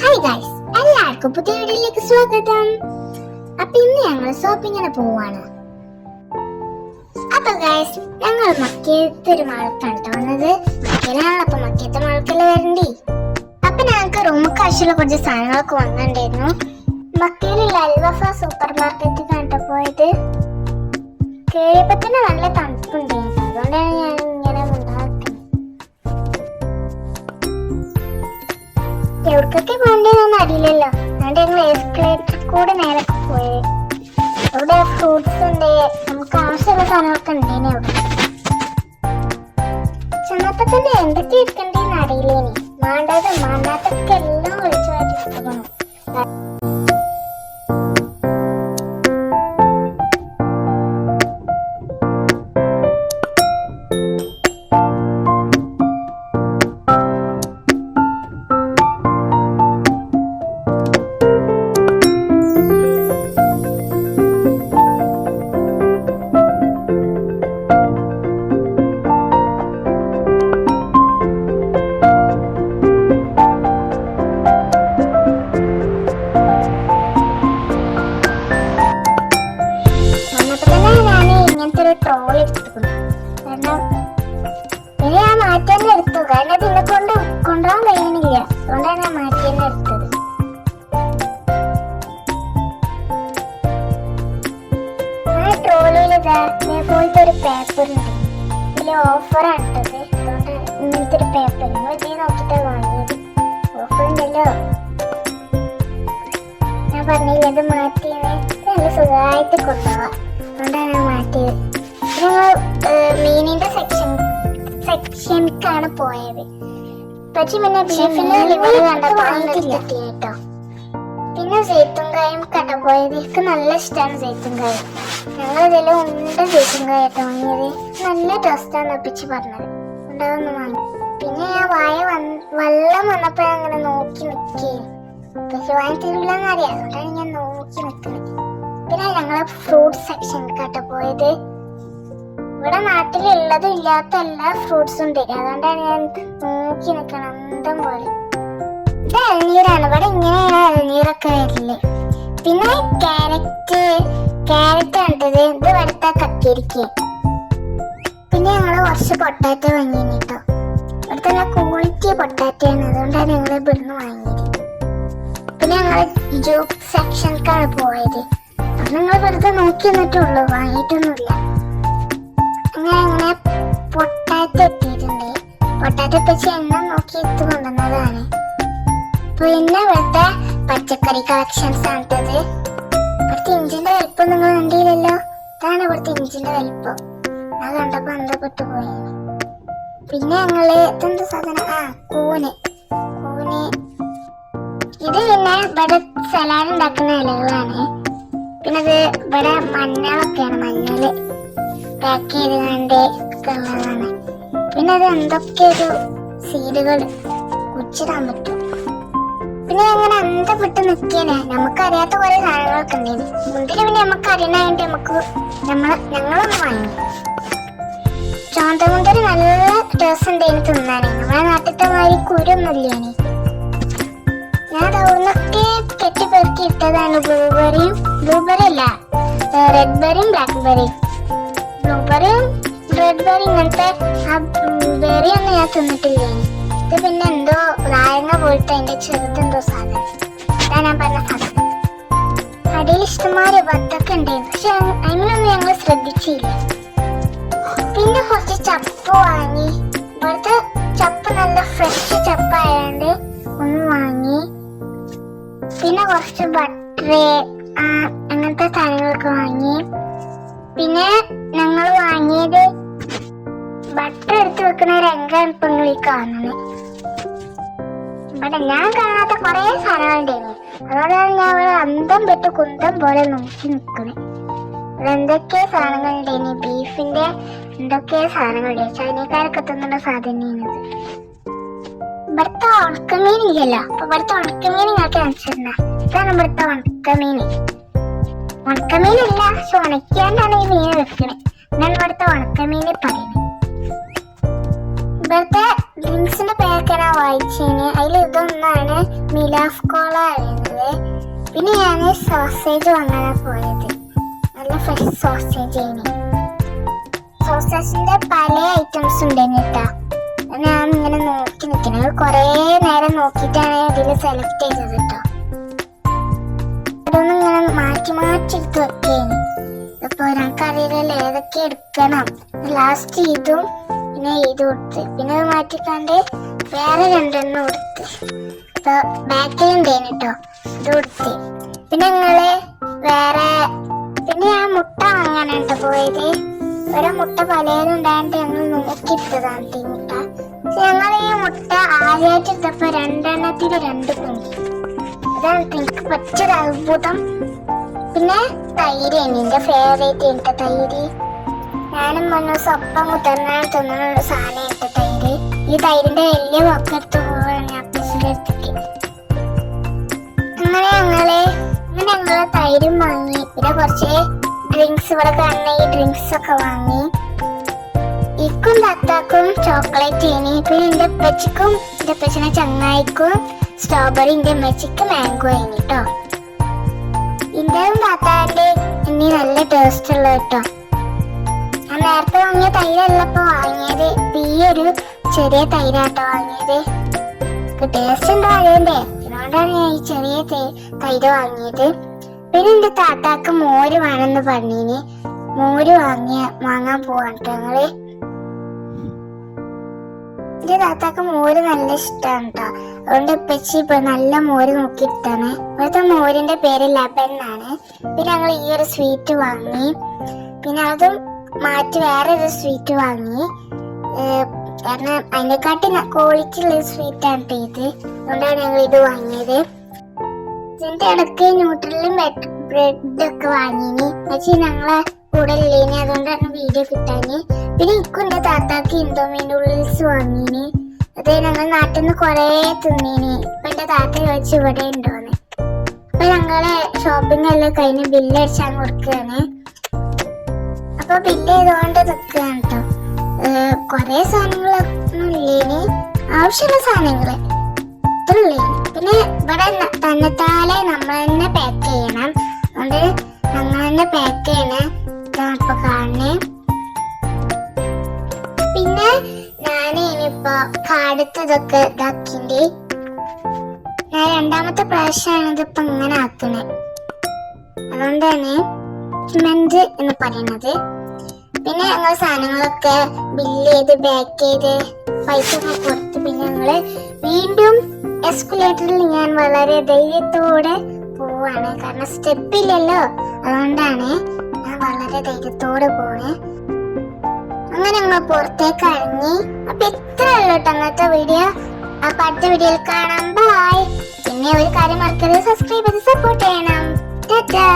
Hi guys, എല്ലാവർക്കും പുതിയ വീഡിയോയിലേക്ക് സ്വാഗതം. അപ്പൊ ഇന്ന് ഞങ്ങൾ ഷോപ്പിങ്ങിന് പോവാണ്. അപ്പൊ ഗൈസ്, ഞങ്ങൾ മക്കയത്തെ ഒരു മാൾക്കാണ് വന്നത്. മക്കയിലാണ്, അപ്പൊ മക്കയത്തെ മാൾക്കല്ലേ വരണ്ടി. അപ്പൊ ഞങ്ങൾക്ക് റൂമൊക്കെ ആവശ്യമുള്ള കുറച്ച് സാധനങ്ങളൊക്കെ വന്നിട്ടുണ്ടായിരുന്നു. മക്കയിലുള്ള അൽവഫ സൂപ്പർ മാർക്കറ്റ് കണ്ടു പോയത്. കേറിയപ്പോ തന്നെ നല്ല തണുപ്പുണ്ടായിരുന്നു, അതുകൊണ്ടാണ് ഞാൻ ഇങ്ങനെ ഉണ്ടാക്കുന്നത്. എവിടേക്കൊക്കെ പോകേണ്ടതെന്നൊന്നും അറിയില്ലല്ലോ, അതുകൊണ്ട് ഞങ്ങൾ എസ്കലേറ്റർ കൂടെ നേരെ പോയി. അവിടെ ഫ്രൂട്ട്സ് ഉണ്ട്, നമുക്ക് ആവശ്യമുള്ള സാധനങ്ങളൊക്കെ ഉണ്ടേനെ. അവിടെ ചെന്നപ്പോ തന്നെ എന്തൊക്കെ ഇരിക്കണ്ടേന്ന് അറിയില്ലേനി. മാണ്ടാതും മാണ്ടാത്തൊക്കെ എല്ലാം വിളിച്ചു മാറ്റി പോകണം. ട്രോളി എടുത്തുകൊണ്ട് കാരണം ഇനി ഞാൻ മാറ്റി തന്നെ എടുത്തു. കാരണം ഇതിനെ കൊണ്ടുപോകാൻ കഴിയണില്ല, അതുകൊണ്ടാണ് ഞാൻ മാറ്റി തന്നെ എടുത്തത്. ആ ട്രോളിയിൽ ഇതേപോലത്തെ ഒരു പേപ്പർ ഉണ്ട്, ഇതിൽ ഓഫറാണ് ഇട്ടത്. അതുകൊണ്ട് ഇങ്ങനത്തെ ഒരു പേപ്പർ നിങ്ങൾ ഇതേ നോക്കിയിട്ടാണ് വാങ്ങിയത്. ഓഫർ ഉണ്ടല്ലോ, ഞാൻ പറഞ്ഞില്ല ഇത് മാറ്റിയത് നല്ല സുഖമായിട്ട് കൊണ്ടുപോവാം, അതുകൊണ്ടാണ് ഞാൻ മാറ്റിയത്. ഞങ്ങൾ മീനിന്റെ സെക്ഷനിക്കാണ് പോയത്. പക്ഷെ പിന്നെ ബീഫിന്റെ ലിവർ കണ്ടപ്പോ കേട്ടോ. പിന്നെ സേത്തുങ്കായും കണ്ട പോയത്. എനിക്ക് നല്ല ഇഷ്ടമാണ് സേത്തുങ്കായ. ഞങ്ങൾ ഇതിൽ ഉണ്ട സേത്തുങ്കായ കേട്ടോ വാങ്ങിയത്. നല്ല ടേസ്റ്റാണ് ഒപ്പിച്ച് പറഞ്ഞത്, ഉണ്ടാവുന്ന വാങ്ങി. പിന്നെ ഞാൻ വെള്ളം വന്നപ്പോ അങ്ങനെ നോക്കി നിൽക്കേ, പക്ഷെ വാങ്ങി തരില്ലെന്ന് അറിയാം, അതുകൊണ്ടാണ് ഞാൻ നോക്കി നിൽക്കുന്നത്. പിന്നെ ഞങ്ങള് ഫ്രൂട്ട് സെക്ഷനിക്കാട്ടോ പോയത്. ഇവിടെ നാട്ടിലുള്ളതും ഇല്ലാത്ത എല്ലാ ഫ്രൂട്ട്സും ഉണ്ട്, അതുകൊണ്ടാണ് ഞാൻ നോക്കി നിൽക്കണം അന്തം പോലെ. ഇത് ഇളനീരാണ്, ഇവിടെ ഇങ്ങനെയാണ് ഇളനീരൊക്കെ വരില്ലേ. പിന്നെ ക്യാരറ്റ് കണ്ടത്, ഇത് ഇവിടുത്തെ കക്കിരിക്ക. പിന്നെ ഞങ്ങള് കുറച്ച് പൊട്ടാറ്റോ വാങ്ങിയിരുന്നു കേട്ടോ. ഇവിടുത്തെ നല്ല ക്വാളിറ്റി പൊട്ടാറ്റയാണ്, അതുകൊണ്ടാണ് ഞങ്ങൾ ഇവിടുന്ന് വാങ്ങിയത്. പിന്നെ ഞങ്ങള് ജ്യൂസ് സെക്ഷനിക്കാണ് പോയത്. അത് നിങ്ങൾ വെറുതെ നോക്കി നിന്നിട്ടുള്ളൂ, വാങ്ങിയിട്ടൊന്നുമില്ല. അങ്ങനെ പൊട്ടാറ്റോ എത്തിയിട്ടുണ്ട്. പൊട്ടാറ്റോ വെച്ച് എണ്ണ നോക്കി എത്തു കൊണ്ടുവന്നതാണ്. പിന്നെ ഇവിടുത്തെ പച്ചക്കറി കളക്ഷൻസ് ആണിട്ടത്. ഇവിടുത്തെ ഇഞ്ചിന്റെ വലിപ്പം നിങ്ങൾ കണ്ടില്ലല്ലോ, ഇതാണ് ഇവിടുത്തെ ഇഞ്ചിന്റെ വലിപ്പം. അത് കണ്ടപ്പോ അന്തപ്പെട്ടു പോയി. പിന്നെ ഞങ്ങള് ഇതെന്താ സാധനം, കൂന്. ഇത് പിന്നെ ഇവിടെ സലാഡ് ഉണ്ടാക്കുന്ന ഇലകളാണ്. പിന്നെ ഇത് ഇവിടെ മഞ്ഞളൊക്കെയാണ്, മഞ്ഞള് പാക്ക് ചെയ്ത് കണ്ടുള്ളതാണ്. പിന്നെ അത് എന്തൊക്കെ ഒരു സീഡുകൾ കുച്ചിടാൻ പറ്റും. പിന്നെ അങ്ങനെ അന്തപ്പെട്ട് നിൽക്കേനെ, നമുക്കറിയാത്ത കുറെ സാധനങ്ങളൊക്കെ ഉണ്ടേന്. മുന്തിരി പിന്നെ നമുക്ക് അറിയണായിട്ട് ഞങ്ങളൊന്ന് വാങ്ങി. ചോന്തമുന്തിരി നല്ല ടേസ്റ്റ് ഉണ്ടേന് തിന്നാനേ, നമ്മളെ നാട്ടിലത്തെ മാതിരി കുരൊന്നുമില്ലേനി. ഞാൻ അവിടുന്നൊക്കെ കെട്ടിപ്പെറുക്കി ഇട്ടതാണ്. ബ്ലൂബെറി അല്ല, റെഡ് ബെറിയും ബ്ലാക്ക് ബെറിയും. ബ്ലൂബെറിയും റെഡ് ബെറി ഇങ്ങനത്തെ ആ ബെറി ഒന്നും ഞാൻ തിന്നിട്ടില്ലേ. ഇത് പിന്നെ എന്തോ നാരങ്ങ പോലത്തെ അതിന്റെ ചെറുതെന്തോ സാധനം, അതാ ഞാൻ പറഞ്ഞ സാധനം. അടിയിൽ ഇഷ്ടംമാരെ ബത്തൊക്കെ ഉണ്ടായിരുന്നു, പക്ഷെ അതിനൊന്നും ഞങ്ങൾ ശ്രദ്ധിച്ചില്ല. പിന്നെ കുറച്ച് ചപ്പ് വാങ്ങി. ഇവിടുത്തെ ചപ്പ് നല്ല ഫ്രഷ് ചപ്പായതുകൊണ്ട് ഒന്ന് വാങ്ങി. പിന്നെ കുറച്ച് ബട്ടർ അങ്ങനത്തെ സാധനങ്ങളൊക്കെ വാങ്ങി. പിന്നെ ഞങ്ങൾ വാങ്ങിയത് ബട്ടർ എടുത്ത് വെക്കുന്ന രംഗാണ് ഇപ്പൊ നിങ്ങൾ ഈ കാണുന്നത്. ഇവിടെ ഞാൻ കാണാത്ത കുറെ സാധനങ്ങളുണ്ടായിരുന്നു, അതുകൊണ്ടാണ് ഞാൻ ഇവിടെ അന്തം പെട്ട് കുന്തം പോലെ നോക്കി നിൽക്കുന്നത്. ഇവിടെ എന്തൊക്കെ സാധനങ്ങളുണ്ടായിരുന്നു, ബീഫിന്റെ എന്തൊക്കെ സാധനങ്ങളുണ്ട്. ചൈനക്കാരൊക്കെ തിന്നുന്ന സാധനമാണിത്. ഇവിടുത്തെ ഉണക്കമീൻ ഇല്ലല്ലോ, അപ്പൊ ഇവിടുത്തെ ഉണക്കമീൻ നിങ്ങൾക്ക് കാണിച്ചിരുന്ന ഇതാണ് ഇവിടുത്തെ ഉണക്കമീൻ. ഉണക്കമീനല്ല, പക്ഷെ ഉണക്കാണ്ടാണ് ഈ മീൻ വെക്കണേ. ഞാൻ ഇവിടുത്തെ ഉണക്കമീൻ പറയുന്നത്. ഇവിടുത്തെ ഡ്രിങ്ക്സിന്റെ പേരൊക്കെ ഞാൻ വായിച്ചതിന് അതിൽ ഇതൊന്നാണ് മിലാഫ് കോള അറിയുന്നത്. പിന്നെ ഞാൻ സോസേജ് വാങ്ങാനാ പോയത്. നല്ല ഫ്രഷ് സോസേജ് ആണ്. സോസേജിന്റെ പല ഐറ്റംസ് ഉണ്ടായിരുന്നു കേട്ടാ. ഞാൻ ഇങ്ങനെ നോക്കി നിൽക്കുന്നത് കുറെ നേരം നോക്കിയിട്ടാണ് ഇതിൽ സെലക്ട് ചെയ്തത് കേട്ടോ. അതൊന്നും ഇങ്ങനെ മാറ്റി മാറ്റി എടുത്ത് വെക്കേന്. ഇപ്പൊ ഞങ്ങൾക്കറിയില്ലല്ലോ ഏതൊക്കെ എടുക്കണം. ലാസ്റ്റ് ഇതും പിന്നെ ഇത് കൊടുത്ത് പിന്നെ അത് മാറ്റിക്കാണ്ട് വേറെ രണ്ടെണ്ണം കൊടുത്ത്. ഇപ്പൊ ബാക്കിലുണ്ടേന് കേട്ടോ, ഇത് കൊടുത്ത്. പിന്നെ ഞങ്ങള് വേറെ പിന്നെ ഞാൻ മുട്ട വാങ്ങാനാട്ടോ പോയത്. ഓരോ മുട്ട പലതുണ്ടായിട്ട് ഞങ്ങൾ നോക്കിയിട്ടതാണ് ഈ മുട്ട. ഞങ്ങൾ ഈ മുട്ട ആദ്യമായിട്ട് ഇട്ടപ്പോ രണ്ടെണ്ണത്തിൽ രണ്ട് പൊങ്ങി. അതാണ് എനിക്ക് പറ്റൊരു അത്ഭുതം. പിന്നെ തൈര് എന്റെ ഫേവറേറ്റ് ഉണ്ട് തൈര്. ഞാനും മണ്ണൂസ് ഒപ്പം മുതിർന്നാൽ തിന്നുന്ന സാധനം ഇട്ട തൈര്. ഈ തൈരിന്റെ വലിയ പൊക്കെടുത്ത് പോവാണ് അപ്പൂസിന്റെ അടുത്തേക്ക്. അങ്ങനെ ഞങ്ങള് തൈരും വാങ്ങി. പിന്നെ കുറച്ച് ഡ്രിങ്ക്സ് ഇവിടെ കാണുന്ന ഈ ഡ്രിങ്ക്സ് ഒക്കെ വാങ്ങി. ഇക്കും തത്താക്കും ചോക്ലേറ്റ് ഇനി. പിന്നെ എന്റെ അപ്പച്ചിക്കും എന്റെ അപ്പച്ചിനെ ചങ്ങായിക്കും സ്ട്രോബെറി, എന്റെ അമ്മച്ചിക്ക് മാംഗോ ആയിന് കേട്ടോ. ഇന്ത്യയും താത്താന്റെ ഇനി നല്ല ടേസ്റ്റ് ഉള്ള കേട്ടോ. ഞാൻ നേരത്തെ വാങ്ങിയ തൈരല്ലപ്പോ വാങ്ങിയത്. ഈ ഒരു ചെറിയ തൈരാട്ടോ വാങ്ങിയത്. ടേസ്റ്റ് ഉണ്ടോ അറിയണ്ടേ, അതുകൊണ്ടാണ് ഞാൻ ഈ ചെറിയ തൈര് വാങ്ങിയത്. പിന്നെ എന്റെ താത്താക്ക് മോര് വേണമെന്ന് പറഞ്ഞിന്. മോര് വാങ്ങാൻ പോവാണ് കേട്ടോ ഞങ്ങള്. എന്റെ താത്താക്ക് മോര് നല്ല ഇഷ്ടമാണ് കേട്ടോ. അതുകൊണ്ട് ഉപ്പച്ചി ഇപ്പൊ നല്ല മോര് നോക്കിയിട്ടാണ്. ഇവിടുത്തെ മോരിന്റെ പേര് ലബൻ ആണ്. പിന്നെ ഞങ്ങൾ ഈ ഒരു സ്വീറ്റ് വാങ്ങി. പിന്നെ അതും മാറ്റി വേറൊരു സ്വീറ്റ് വാങ്ങി. കാരണം അതിനെക്കാട്ടി ക്വാളിറ്റി ഉള്ള സ്വീറ്റാണ് ഇത്. അതുകൊണ്ടാണ് ഞങ്ങൾ ഇത് വാങ്ങിയത്. ഇതിന്റെ ഇടയ്ക്ക് ന്യൂട്രലും ബ്രെഡൊക്കെ വാങ്ങിനി. പക്ഷേ ഞങ്ങളെ കൂടെ ഇല്ലേനി, അതുകൊണ്ടാണ് വീഡിയോ കിട്ടാന്. പിന്നെ ഇക്കും എന്റെ താത്താക്ക് ഇൻഡോമി നൂഡിൽസ് വാങ്ങിനി. അത് ഞങ്ങൾ നാട്ടിൽ നിന്ന് കൊറേ തിന്നീനി. ഇപ്പൊ എന്റെ താത്ത ചോദിച്ചു ഇവിടെ ഉണ്ടോന്ന്. അപ്പൊ ഞങ്ങളെ ഷോപ്പിംഗ് എല്ലാം കഴിഞ്ഞ് ബില്ല് അടിച്ചാൽ കൊടുക്കുകയാണ്. അപ്പൊ ബില്ല് ചെയ്തുകൊണ്ട് നിൽക്കുകയാണ് കേട്ടോ. കൊറേ സാധനങ്ങളൊന്നും ഇല്ലേനി, ആവശ്യമുള്ള സാധനങ്ങള് ഇത്രയുള്ളേനി. പിന്നെ ഇവിടെ തന്നെത്താലെ നമ്മൾ തന്നെ പാക്ക് ചെയ്യണം. അതുകൊണ്ട് ഞങ്ങൾ തന്നെ പാക്ക് ചെയ്യണേ. ഇതാണ് ഇപ്പൊ കാണണേ. പിന്നെ ഞാന് ഇനിയിപ്പോ കാടുത്തതൊക്കെ ഇതാക്കിണ്ട്. ഞാൻ രണ്ടാമത്തെ പ്രാവശ്യമാണ് ഇതിപ്പോ ഇങ്ങനെ ആക്കണേ. അതുകൊണ്ടാണ് സിമെന്റ് എന്ന് പറയുന്നത്. പിന്നെ ഞങ്ങൾ സാധനങ്ങളൊക്കെ ബില്ല് ചെയ്ത് പാക്ക് ചെയ്ത് പൈസ ഒക്കെ കൊടുത്ത് പിന്നെ ഞങ്ങള് വീണ്ടും എസ്കലേറ്ററിൽ ഞാൻ വളരെ ധൈര്യത്തോടെ പോവാണ്. കാരണം സ്റ്റെപ്പില്ലല്ലോ, അതുകൊണ്ടാണ് ഞാൻ വളരെ ധൈര്യത്തോടെ പോണേ. അങ്ങനെ ഞങ്ങൾ പുറത്തേക്ക് ഇറങ്ങി. അപ്പൊ ഇത്ര ഉള്ളൂ കേട്ടോ അന്നത്തെ വീഡിയോ. അപ്പൊ അടുത്ത വീഡിയോയിൽ കാണാം. ബൈ. പിന്നെ ഒരു കാര്യം മറക്കരുത്, സബ്സ്ക്രൈബ് ചെയ്ത് സപ്പോർട്ട് ചെയ്യണം. ടാറ്റാ.